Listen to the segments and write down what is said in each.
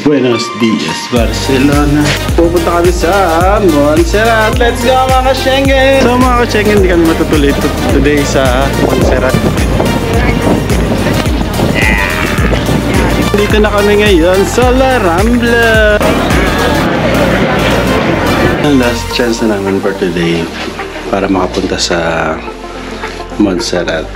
Buenos dias, Barcelona. Pupunta kami sa Montserrat. Let's go mga Schengen! So mga Schengen, hindi kami matutuloy today sa Montserrat. Dito na kami ngayon sa La Rambla. Ang last chance na namin for today para makapunta sa Montserrat.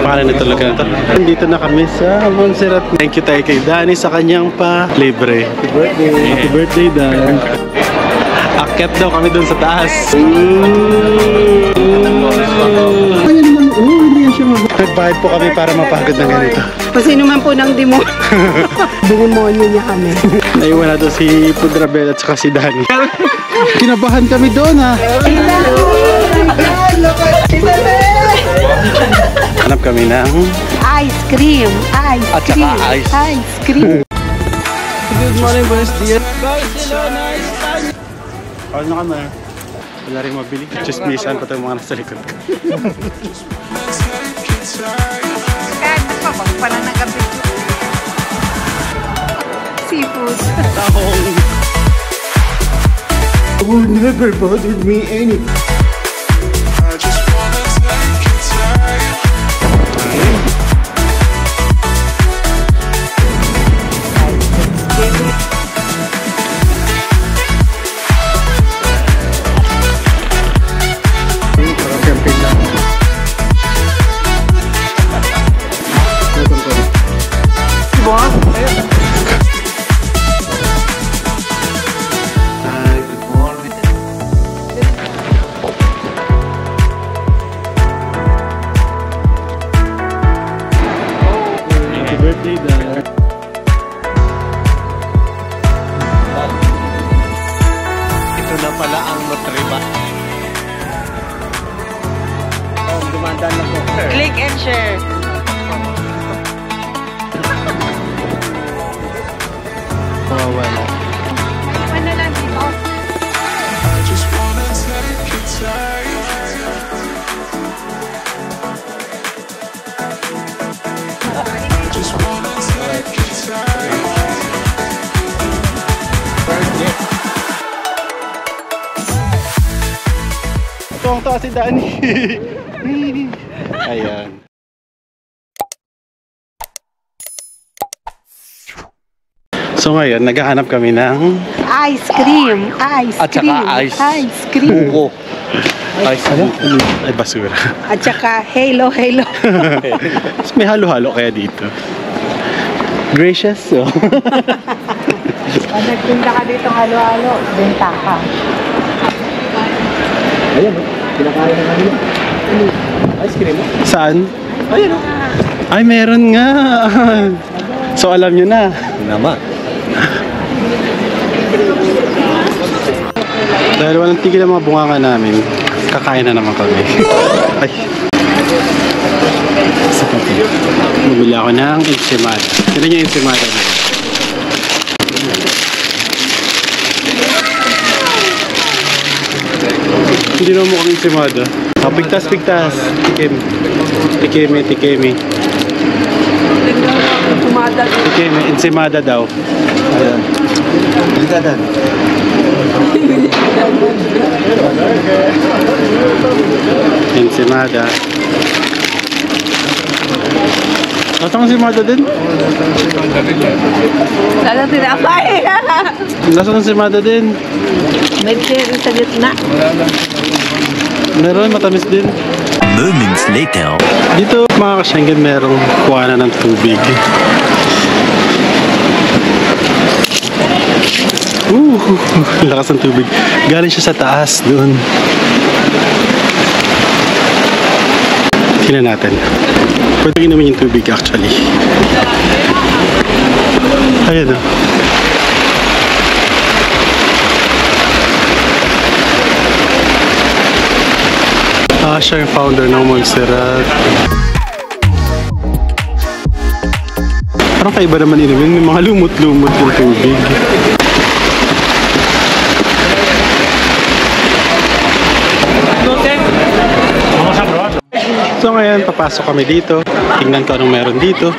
Pangalan nito talaga ito. Nandito na kami sa Montserrat. Thank you tayo kay Danny sa kanyang pa-libre. Happy birthday! Happy birthday, Dan! Akyat daw kami dun sa taas. Kaya naman, hindi yan siya mabahid. Nagbayad po kami para mapagod ng ganito. Kasi naman po ng demonyo niya kami. Naiwan na doon si Pudrabel at saka si Danny. Kinabahan kami doon, ha? Hanap kami ng ice cream. At saka ice. Ice cream. Good morning, buenos dias. Barcelona, España. Paano na kami? Wala rin mabili. Chismisan pa tayo mga nasa likod ko. Kahit napapag pala ng gabi. Seafood. Tahong. Oh, never bothered me any. Birthday, Dan. Ito na pala ang Motriba. Oh, dumandaan na po. Click and share. Oh, wala. Ano lang dito? Tuwang-tuwa si Danny. Ayan. So ngayon, naghahanap kami ng Ice cream. Ice at cream. saka ice. Ice cream. buko. Ice buko. Ay, basura. At saka halo. May halo-halo kaya dito. Gracious, oh. Pag nagpunta ka dito halo-halo, benta ka. Ayan, kinakain na kanina. Ice cream. Saan? Ayan, Ay, meron nga. So, alam nyo na. naman. Dahil walang tigil ang mga bunganga namin, kakain na naman kami. Ay. Bumili ako ng enchimada. Tignan nyo yung enchimada na. Hindi naman mukhang enchimada. Oh, pigtas. Tikemi. Tikemi, enchimada daw. Ayan. Ligadan. Enchimada. Nasaan ang enchimada din? Lalo tinapay. Nasaan ang enchimada din? May cherry sa gitna. Meron, matamis din. Moments later. Dito mga ka-Schengen, merong kuhanan ng tubig. Lakas ng tubig. Galing siya sa taas doon. Tingnan natin. Pwede inumin yung tubig actually. Ayan o. Siya yung founder ng Montserrat. Parang kaiba naman inumin. May mga lumot-lumot yung tubig. So So ngayon, papasok kami dito. Tingnan ko anong meron dito.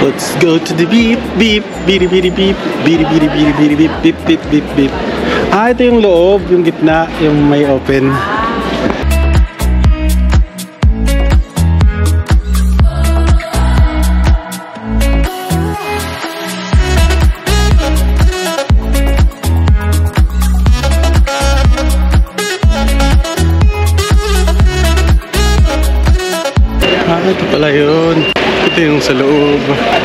Let's go to the beep, beep, beep, beep, beep, beep, beep, beep, beep, beep, beep, beep, beep, beep. Ah, ito yung loob, yung gitna, yung may open. Ah, ito pala yun. Ito yung sa loob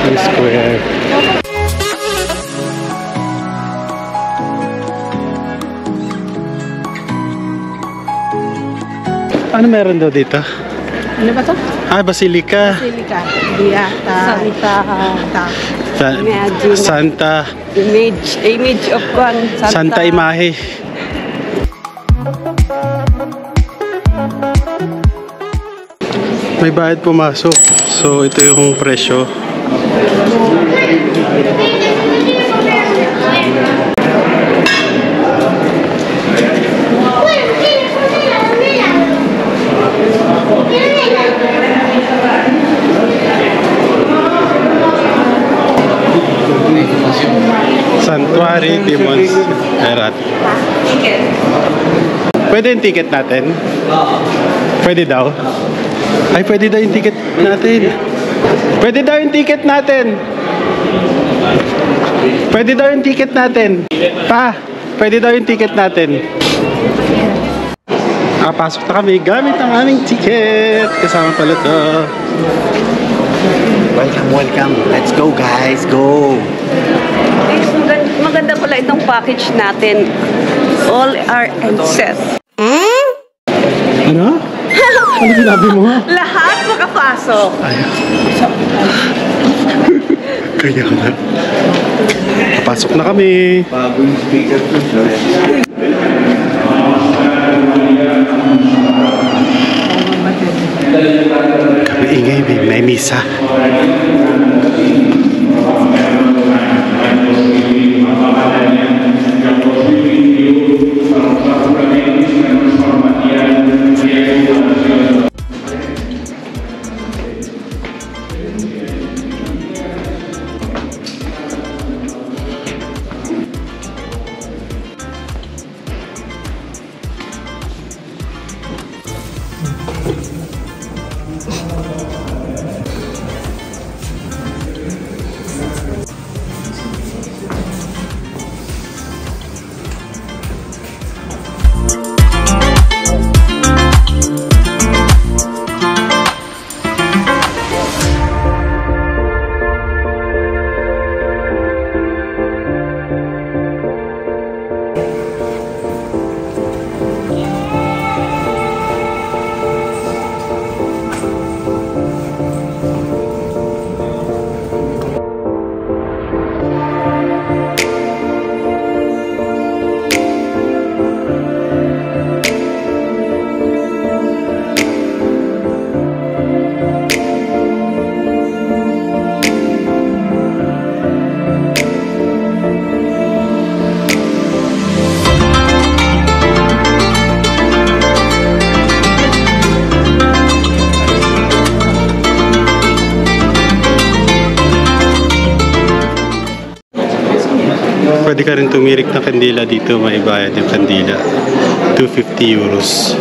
ng square. Ano meron daw dito? Ano ba to? Ah, Basilica. Basilica. Beata. Santa. Image of one. Santa Imahe. May bayad pumasok. So, ito yung presyo. Santuary de Montserrat. Pwede yung ticket natin? Pwede daw? Ay, pwede daw yung ticket natin. Pwede daw yung ticket natin. Pwede daw yung ticket natin. Pa, pwede daw yung ticket natin. Nakapasok na kami gamit ang aming ticket. Kasama pala to. Welcome, welcome. Let's go, guys. Go. Maganda pala itong package natin. All are set. Ano? Ano sinabi mo? Lahat makapasok. Ay. Kaya na. Pasok na kami. Bagong speaker ko, sir. Kami ingay, may misa. Pwede ka rin tumirik ng kandila dito, may bayad yung kandila. 250 euros.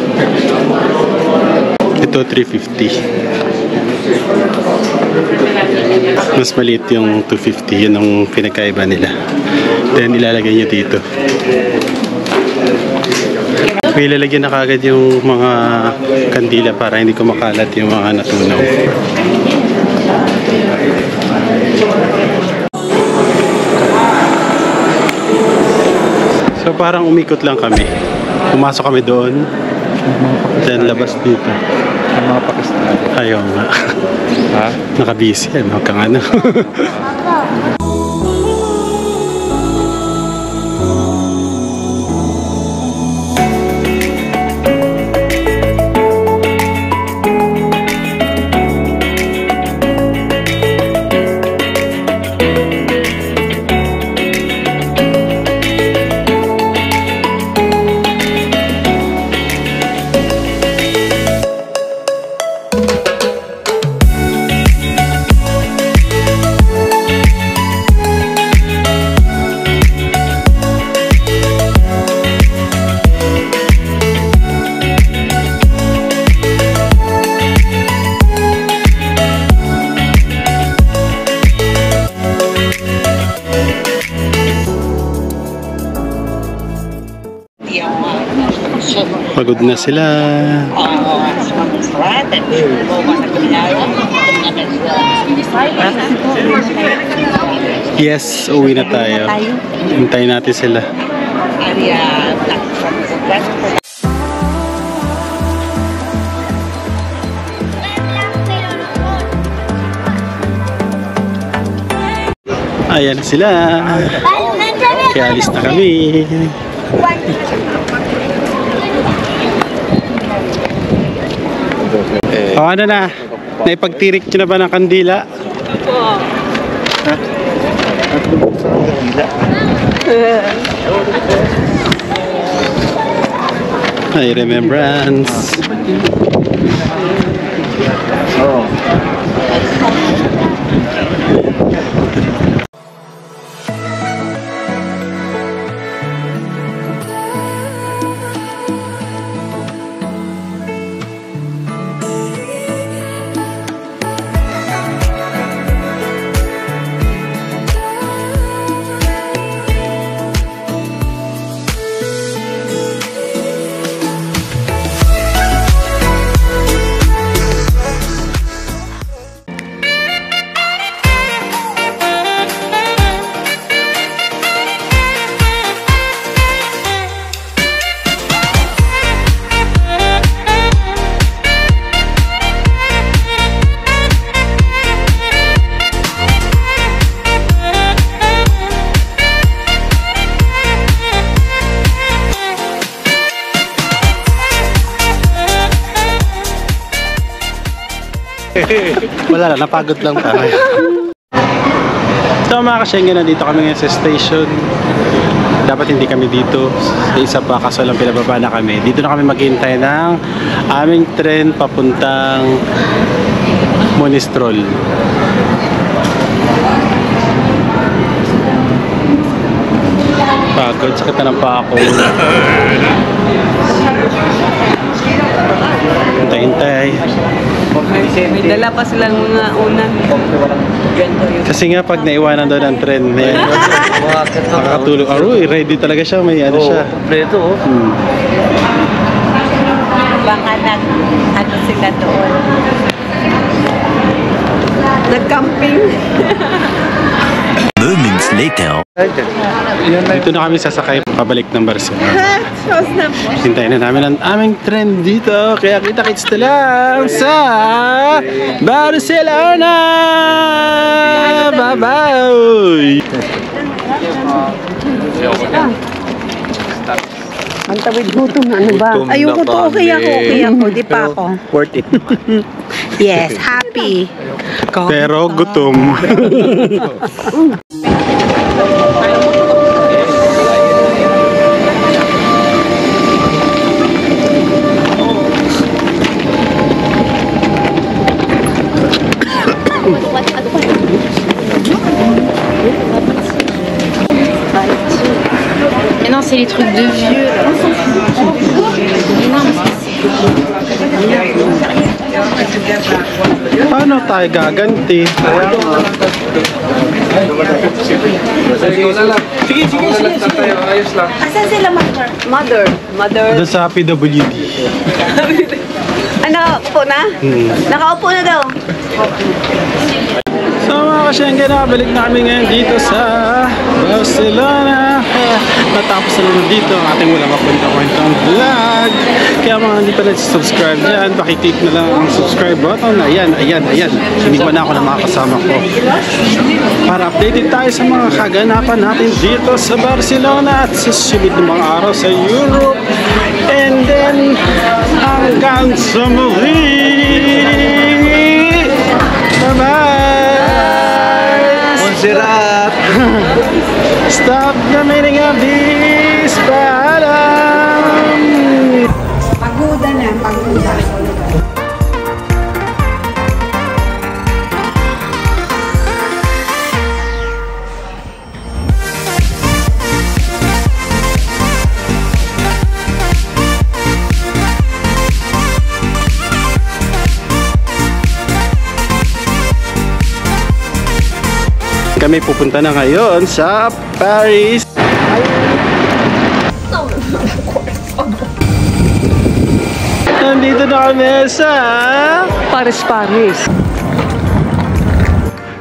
Ito 350. Mas maliit yung 250, yun ang pinagkaiba nila. Then ilalagay nyo dito. May ilalagyan na kagad yung mga kandila para hindi kumakalat yung mga natunaw. So parang umikot lang kami. Pumasok kami doon. Then labas dito. Mga Pakistan. Ayaw nga. Ha? Nakabisi. Huwag kang ano. Pagod na sila. Yes, uwi na tayo. Hintayin natin sila. Ayan sila. Kaya alis na kami. O ano na? Naipagtirik nyo na ba ng kandila? Ay, remembrance. Wala lang, napagod lang tayo. So mga ka-Schengen, nandito kami ngayon sa station. Dapat hindi kami dito sa isa pa, kaso lang pinababa na kami. Dito na kami maghihintay ng aming tren papuntang Monistrol. Pagod, sakit na ng pako. Hintay-hintay. May dala pa silang mga unan. Kasi nga pag naiwanan daw ng tren, makakatulog. Aroy, ready talaga siya, may ano siya. Kompleto, oh. Baka ano sila doon. Nag-camping. Moments later. Dito na kami sasakay pabalik ng Barcelona. Shows na po. Hintayin na namin ang aming tren dito. Kaya kita-kits na lang sa Barcelona! Bye-bye! Ang tawid gutom, ano ba? Ayoko to, okay ako, di pa ako. Worth it. Yes, happy. Pero gutom. Mais non, c'est les trucs de vieux là. Mais non, Paano tayo gaganti? Asan sila, mother? Mother? Doon sa PWD. Ano, upo na? Nakaupo na daw. So mga ka-Schengen, nakabalik na kami ngayon dito sa Barcelona. Natapos na naman dito ang ating walang mapunta-puntang vlog. Kaya mga hindi pa nag-subscribe dyan, pakiclick na lang ang subscribe button. Ayan. Sinigwan na ako ng mga kasama ko. Para updated tayo sa mga kaganapan natin dito sa Barcelona at sa sulit ng mga araw sa Europe. And then, hanggang sa muli! Bye-bye! Montserrat! Stop the meaning of this. Paalam! Pagoda na, pagoda. Kami pupunta na ngayon sa Paris. Nandito na kami sa Paris.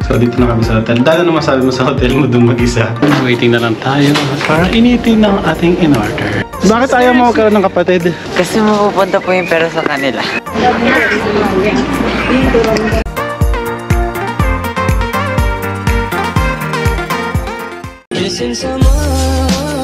So dito na kami sa hotel. Dahil naman sabi mo sa hotel mo doon mag-isa. Waiting na lang tayo para initin ng ating in-order. Bakit ayaw mo magkaroon ng kapatid? Kasi mapupunta po yung pera sa kanila. Missing someone